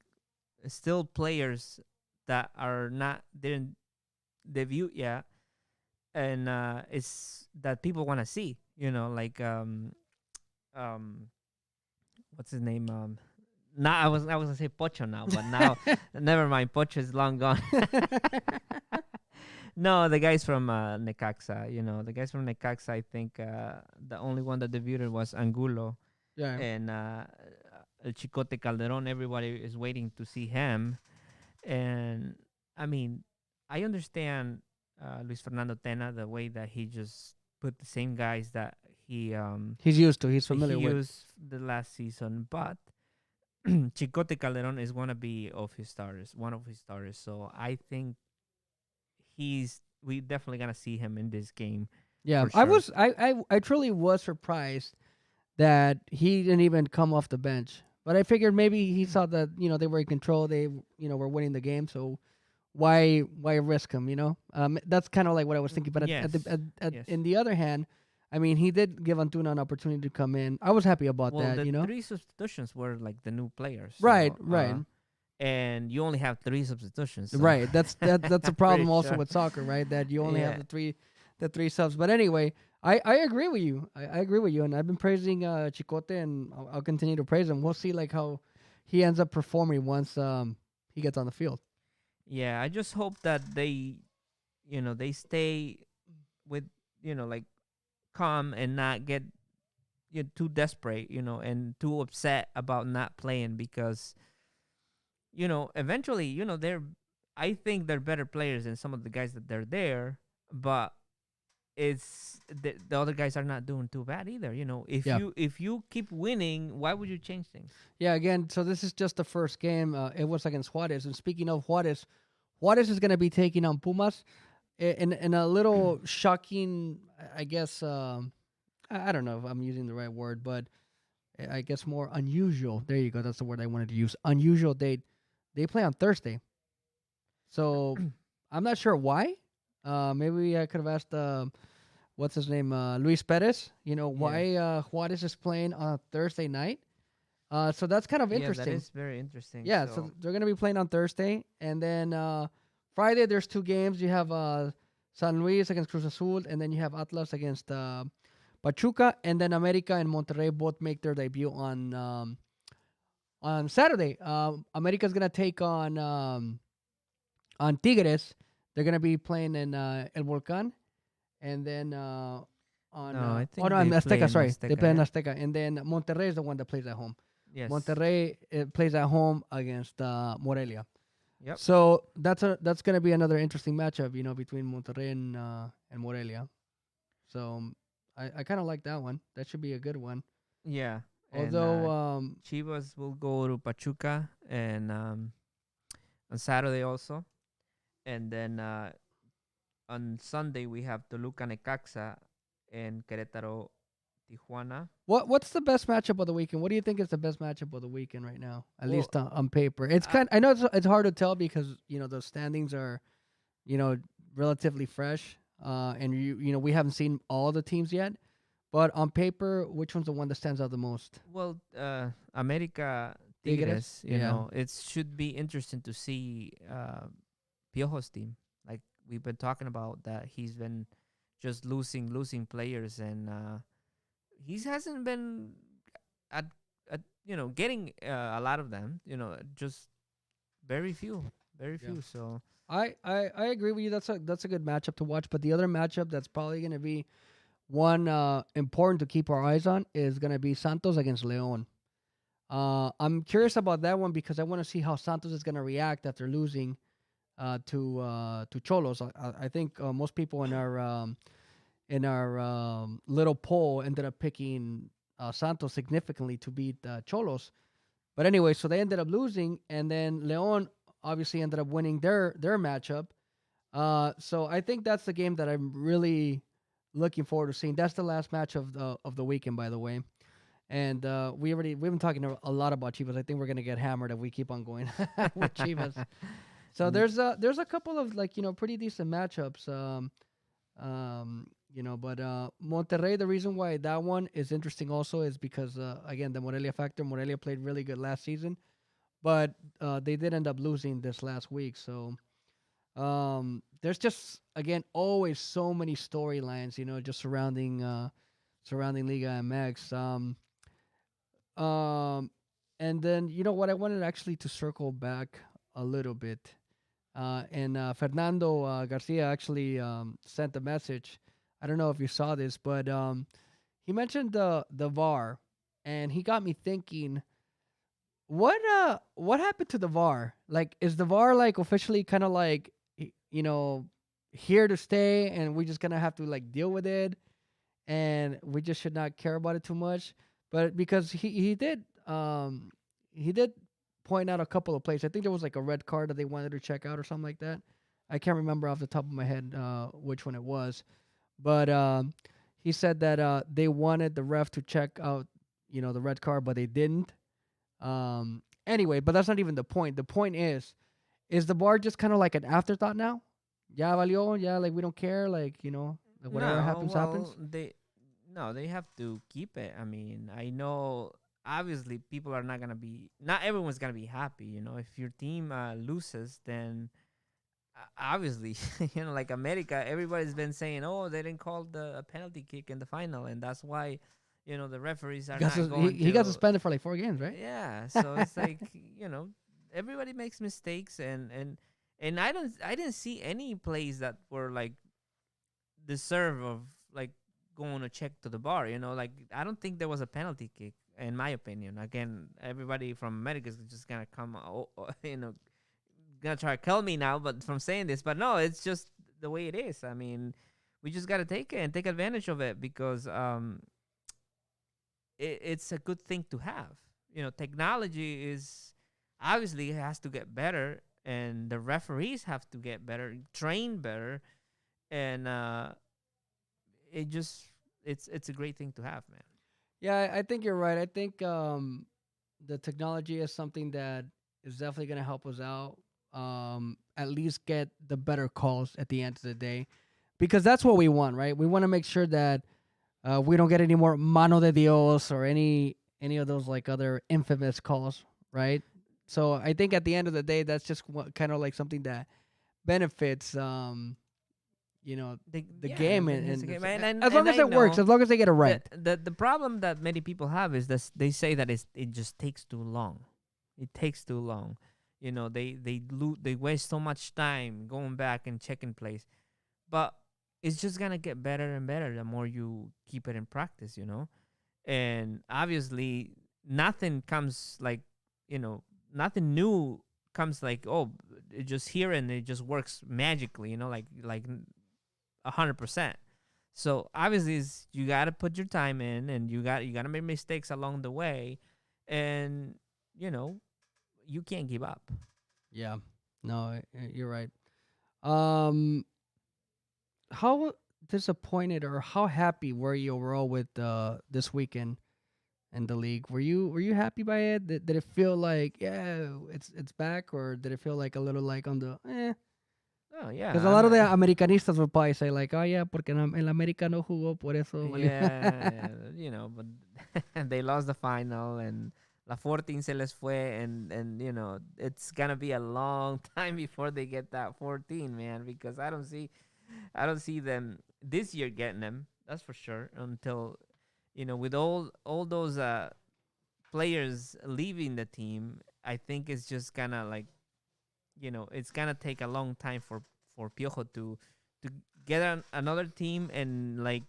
still players that are not didn't debut yet, and it's that people want to see, like um what's his name? Now I was gonna say Pocho now, but now never mind. Pocho is long gone. No, the guys from Necaxa. The guys from Necaxa. I think the only one that debuted was Angulo Yeah. and El Chicote Calderon. Everybody is waiting to see him, and I mean, I understand Luis Fernando Tena the way that he just put the same guys that He's used to. He's that familiar he with. used the last season, but Chicote Calderon is gonna be one of his starters. So I think we definitely gonna see him in this game. Yeah, for sure. I truly was surprised that he didn't even come off the bench. But I figured maybe he saw that they were in control. They were winning the game. So why risk him? That's kind of like what I was thinking. But Yes. Yes. in the other hand, I mean, he did give Antuna an opportunity to come in. I was happy about Well, that. the three substitutions were like the new players. Right, so, right. And you only have three substitutions. So. Right. That's a problem Pretty also sure. with soccer, right? That you only have Yeah. the three subs. But anyway, I agree with you. I agree with you, and I've been praising Chicote, and I'll continue to praise him. We'll see like how he ends up performing once he gets on the field. Yeah, I just hope that they stay with like calm and not get too desperate, and too upset about not playing because eventually, I think they're better players than some of the guys that they're there, but it's the other guys are not doing too bad either. If Yeah. you keep winning, why would you change things? Yeah. Again, so this is just the first game. It was against Juarez, and speaking of Juarez, Juarez is going to be taking on Pumas in a little shocking, I guess. I don't know if I'm using the right word, but I guess more unusual. There you go. That's the word I wanted to use. Unusual date. They play on Thursday. So I'm not sure why. Maybe I could have asked what's his name, Luis Perez. Why Juarez is playing on a Thursday night. So that's kind of interesting. Yeah, that is very interesting. Yeah, so they're gonna be playing on Thursday, and then Friday there's two games. You have San Luis against Cruz Azul, and then you have Atlas against Pachuca, and then America and Monterrey both make their debut on Saturday. America's gonna take on Tigres. They're gonna be playing in El Volcan, and then on No, I think no, they in play Azteca. in Sorry, they Azteca, play in yeah. Azteca, and then Monterrey is the one that plays at home. Yes. Monterrey plays at home against Morelia. Yep. So that's gonna be another interesting matchup, between Monterrey and Morelia. So I kind of like that one. That should be a good one. Yeah. Although And Chivas will go to Pachuca and on Saturday also, and then on Sunday we have Toluca Necaxa and Querétaro Tijuana. what's the best matchup of the weekend? What do you think is the best matchup of the weekend right now? At Well, least on paper, it's I know it's hard to tell because the standings are relatively fresh, and we haven't seen all the teams yet. But on paper, which one's the one that stands out the most? Well, America Tigres? Tigres, you Yeah. know, it should be interesting to see Piojo's team. Like we've been talking about that he's been just losing players, and he hasn't been at getting a lot of them. Just very few, very Yeah. few. So I agree with you. That's a good matchup to watch. But the other matchup that's probably going to be one important to keep our eyes on is going to be Santos against León. I'm curious about that one because I want to see how Santos is going to react after losing to Cholos. I think most people in our little poll ended up picking Santos significantly to beat Cholos. But anyway, so they ended up losing, and then León obviously ended up winning their matchup. So I think that's the game that I'm really looking forward to seeing. That's the last match of the weekend, by the way. And we've been talking a lot about Chivas. I think we're gonna get hammered if we keep on going with Chivas. So there's a couple of like pretty decent matchups. But Monterrey. The reason why that one is interesting also is because again the Morelia factor. Morelia played really good last season, but they did end up losing this last week. So there's just again always so many storylines, just surrounding Liga MX. And then what I wanted actually to circle back a little bit, and Fernando Garcia actually sent a message. I don't know if you saw this, but he mentioned the VAR, and he got me thinking. What happened to the VAR? Like, is the VAR like officially kind of like here to stay, and we're just gonna have to like deal with it, and we just should not care about it too much? But because he did point out a couple of plays. I think there was like a red card that they wanted to check out or something like that. I can't remember off the top of my head which one it was, but he said that they wanted the ref to check out the red card, but they didn't. Anyway, but that's not even the point. The point is the bar just kind of like an afterthought now? Ya valió, yeah, like we don't care, like like whatever happens well, happens. they have to keep it. I mean, I know obviously people are not everyone's gonna be happy. If your team loses, then obviously, like America, everybody's been saying, oh, they didn't call a penalty kick in the final, and that's why, the referees are not going He got to. suspended for like 4 games, right? Yeah, so it's like everybody makes mistakes, and I didn't see any plays that were like deserve of like going to check to the bar. Like I don't think there was a penalty kick in my opinion. Again, everybody from America is just gonna come, gonna try to kill me now, but from saying this, but no, it's just the way it is. I mean, we just gotta take it and take advantage of it because it's a good thing to have. Technology is obviously it has to get better, and the referees have to get better, train better, and it's a great thing to have, man. Yeah, I think you're right. I think the technology is something that is definitely going to help us out. At least get the better calls at the end of the day, because that's what we want, right? We want to make sure that we don't get any more mano de Dios or any of those like other infamous calls, right? So I think at the end of the day, that's just kind of like something that benefits, the game, and as long as I it works, know as long as they get it right. the problem that many people have is that they say that it just takes too long. It takes too long. They waste so much time going back and checking plays, but it's just gonna get better and better the more you keep it in practice. And obviously nothing comes like nothing new comes like, oh, it just here and it just works magically. Like 100%. So obviously you got to put your time in, and you got to make mistakes along the way, and you can't give up. Yeah, no, you're right. Um, how disappointed or how happy were you overall with this weekend in the league? Were you happy by it? Did it feel like it's back, or did it feel like a little like on the Oh yeah, Because a lot of the Americanistas will probably say like, oh yeah, porque el América no jugó por eso. valió." yeah, but they lost the final, and La 14 se les fue, and it's gonna be a long time before they get that 14, man, because I don't see them this year getting them. That's for sure. Until with all those players leaving the team, I think it's just gonna like it's gonna take a long time for Piojo to get another team and like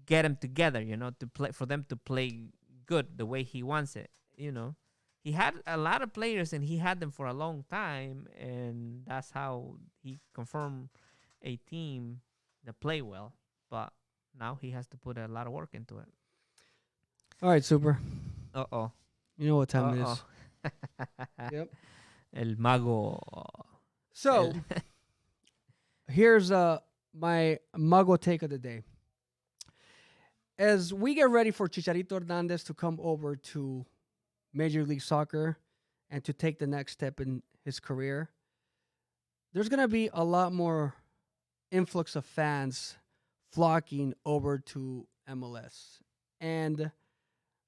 get them together, to play for them to play good the way he wants it. He had a lot of players and he had them for a long time, and that's how he confirmed a team that play well. But now he has to put a lot of work into it. All right, Super. Uh oh. You know what time it Uh is. oh. Yep. El mago. So here's my mago take of the day. As we get ready for Chicharito Hernandez to come over to Major League Soccer and to take the next step in his career, there's going to be a lot more influx of fans flocking over to MLS. And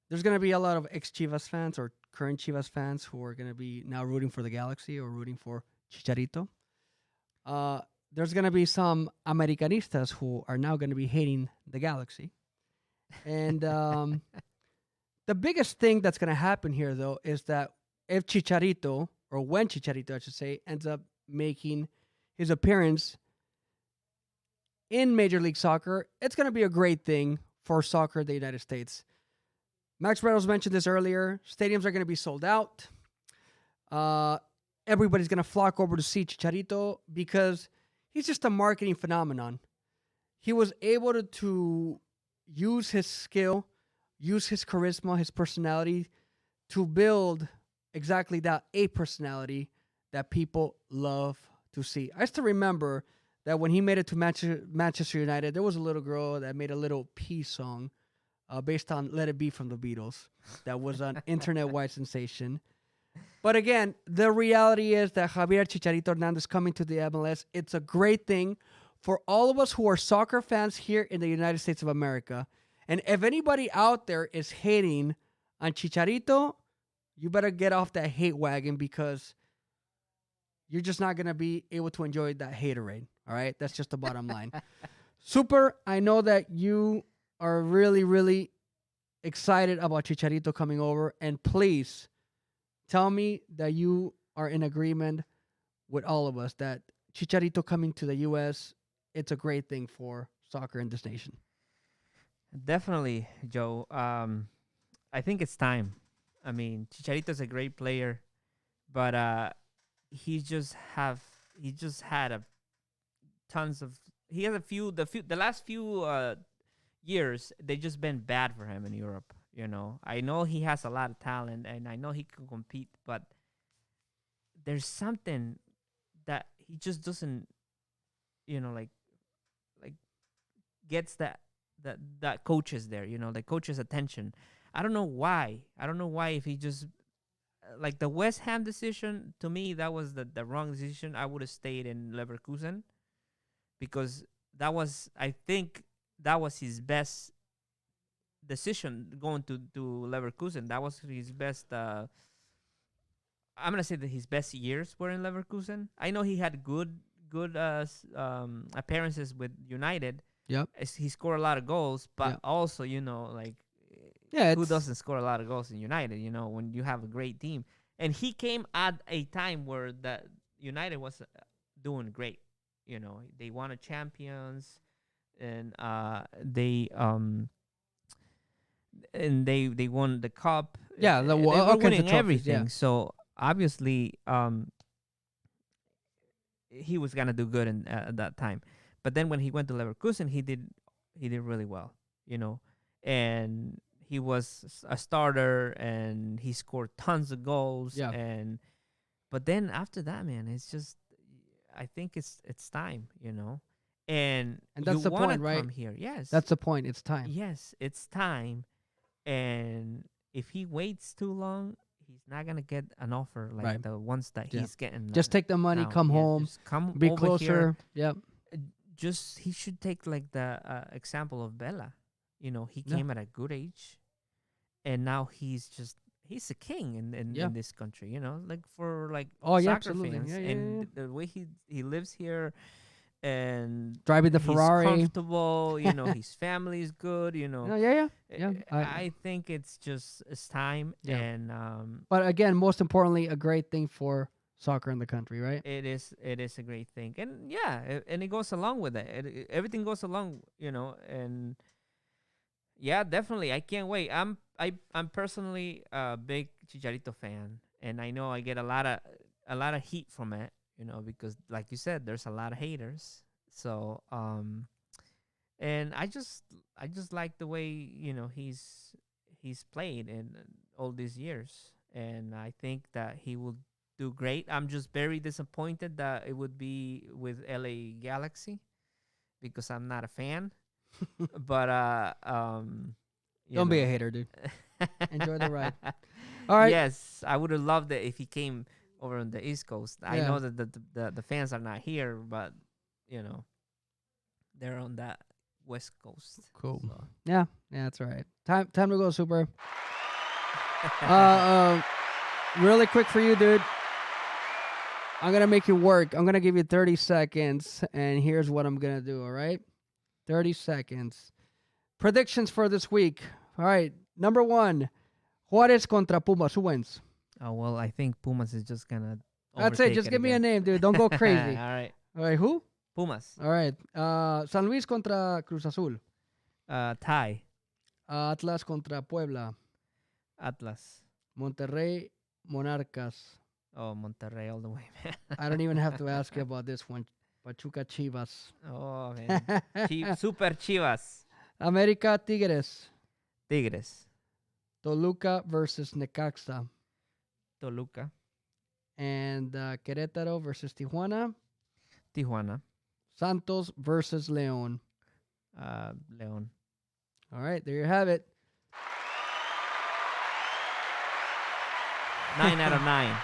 there's going to be a lot of ex-Chivas fans or current Chivas fans who are going to be now rooting for the Galaxy or rooting for Chicharito. There's going to be some Americanistas who are now going to be hating the Galaxy. And the biggest thing that's going to happen here, though, is that if Chicharito, or when Chicharito, I should say, ends up making his appearance in Major League Soccer, it's going to be a great thing for soccer in the United States. Max Bretos mentioned this earlier. Stadiums are going to be sold out. Everybody's going to flock over to see Chicharito because he's just a marketing phenomenon. He was able to use his skill, use his charisma, his personality to build exactly that, a personality that people love to see. I still remember that when he made it to Manchester United, there was a little girl that made a little peace song based on Let It Be from the Beatles. That was an internet-wide sensation. But again, the reality is that Javier Chicharito Hernandez coming to the MLS, it's a great thing for all of us who are soccer fans here in the United States of America. And if anybody out there is hating on Chicharito, you better get off that hate wagon because you're just not going to be able to enjoy that haterade. All right? That's just the bottom line. Super, I know that you are really, really excited about Chicharito coming over. And please tell me that you are in agreement with all of us that Chicharito coming to the U.S., it's a great thing for soccer in this nation. Definitely, Joe. I think it's time. I mean, Chicharito's a great player, but he just had a tons of he has the last few years they just been bad for him in Europe. You know, I know he has a lot of talent and I know he can compete, but there's something that he just doesn't, like gets that coaches there, the coach's attention. I don't know why. If he just like the West Ham decision, to me that was the wrong decision. I would have stayed in Leverkusen because I think that was his best decision going to Leverkusen. That was his best I'm gonna say that his best years were in Leverkusen. I know he had good appearances with United. Yep. He scored a lot of goals, but Yep. also, who doesn't score a lot of goals in United, when you have a great team. And he came at a time where the United was doing great. They won a champions and they won the cup. Yeah, they were all kinds of winning trophies, everything. yeah. So obviously, he was gonna do good at that time. But then when he went to Leverkusen, he did really well, and he was a starter and he scored tons of goals. Yeah. But then after that, man, it's just I think it's time, and that's you the wanna point, right? come here, yes. That's the point. It's time. Yes, it's time. And if he waits too long, he's not gonna get an offer like Right. the ones that Yeah. he's getting. Just take the money, now. come Yeah, home, just come be over closer. Here. Yep. He should take like the example of Bella. He Yeah. came at a good age, and now he's a king Yeah. in this country. Like for Oh, yeah, soccer absolutely. fans, Yeah, yeah, and yeah. the way he lives here, and Driving the he's Ferrari. comfortable. His family is good. Yeah. I think it's time, Yeah. and But again, most importantly, a great thing for soccer in the country, right? it is a great thing, and and it goes along with it. Everything goes along, and yeah, definitely. I can't wait. I'm personally a big Chicharito fan, and I know I get a lot of heat from it, because like you said, there's a lot of haters. So and I just like the way he's played in all these years, and I think that he will do great. I'm just very disappointed that it would be with LA Galaxy because I'm not a fan. But Don't be a hater, dude. Enjoy the ride. All right. Yes, I would have loved it if he came over on the East Coast. I Yeah. know that the fans are not here, but you know, they're on that West Coast. Cool. So. Yeah, that's all right. Time to go, Super. Really quick for you, dude. I'm gonna make you work. I'm gonna give you 30 seconds, and here's what I'm gonna do. All right, 30 seconds. Predictions for this week. All right, number 1, Juárez contra Pumas. Who wins? Oh well, I think Pumas is just gonna. That's it. Just give me a name, dude. Don't go crazy. All right, All right, who? Pumas. All right. San Luis contra Cruz Azul. Thai. Atlas contra Puebla. Atlas. Monterrey Monarcas. Oh, Monterrey all the way, man. I don't even have to ask you about this one. Pachuca Chivas. Oh man, Super Chivas. América Tigres. Tigres. Toluca versus Necaxa. Toluca. And Querétaro versus Tijuana. Tijuana. Santos versus León. León. All right, there you have it. 9 out of 9.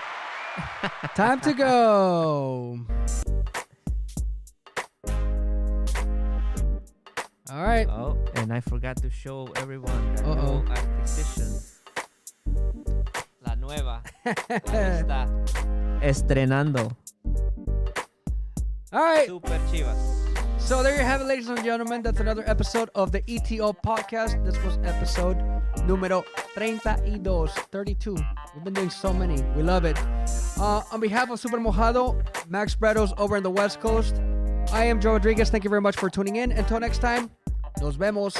Time to go. All right. Oh, and I forgot to show everyone the Uh-oh. new acquisition. La nueva. Ahí está. Estrenando. All right. Super Chivas. So there you have it, ladies and gentlemen. That's another episode of the Eto Podcast. This was episode número 32. We've been doing so many. We love it. On behalf of Super Mojado, Max Bretos over in the West Coast, I am Joe Rodriguez. Thank you very much for tuning in. Until next time, nos vemos.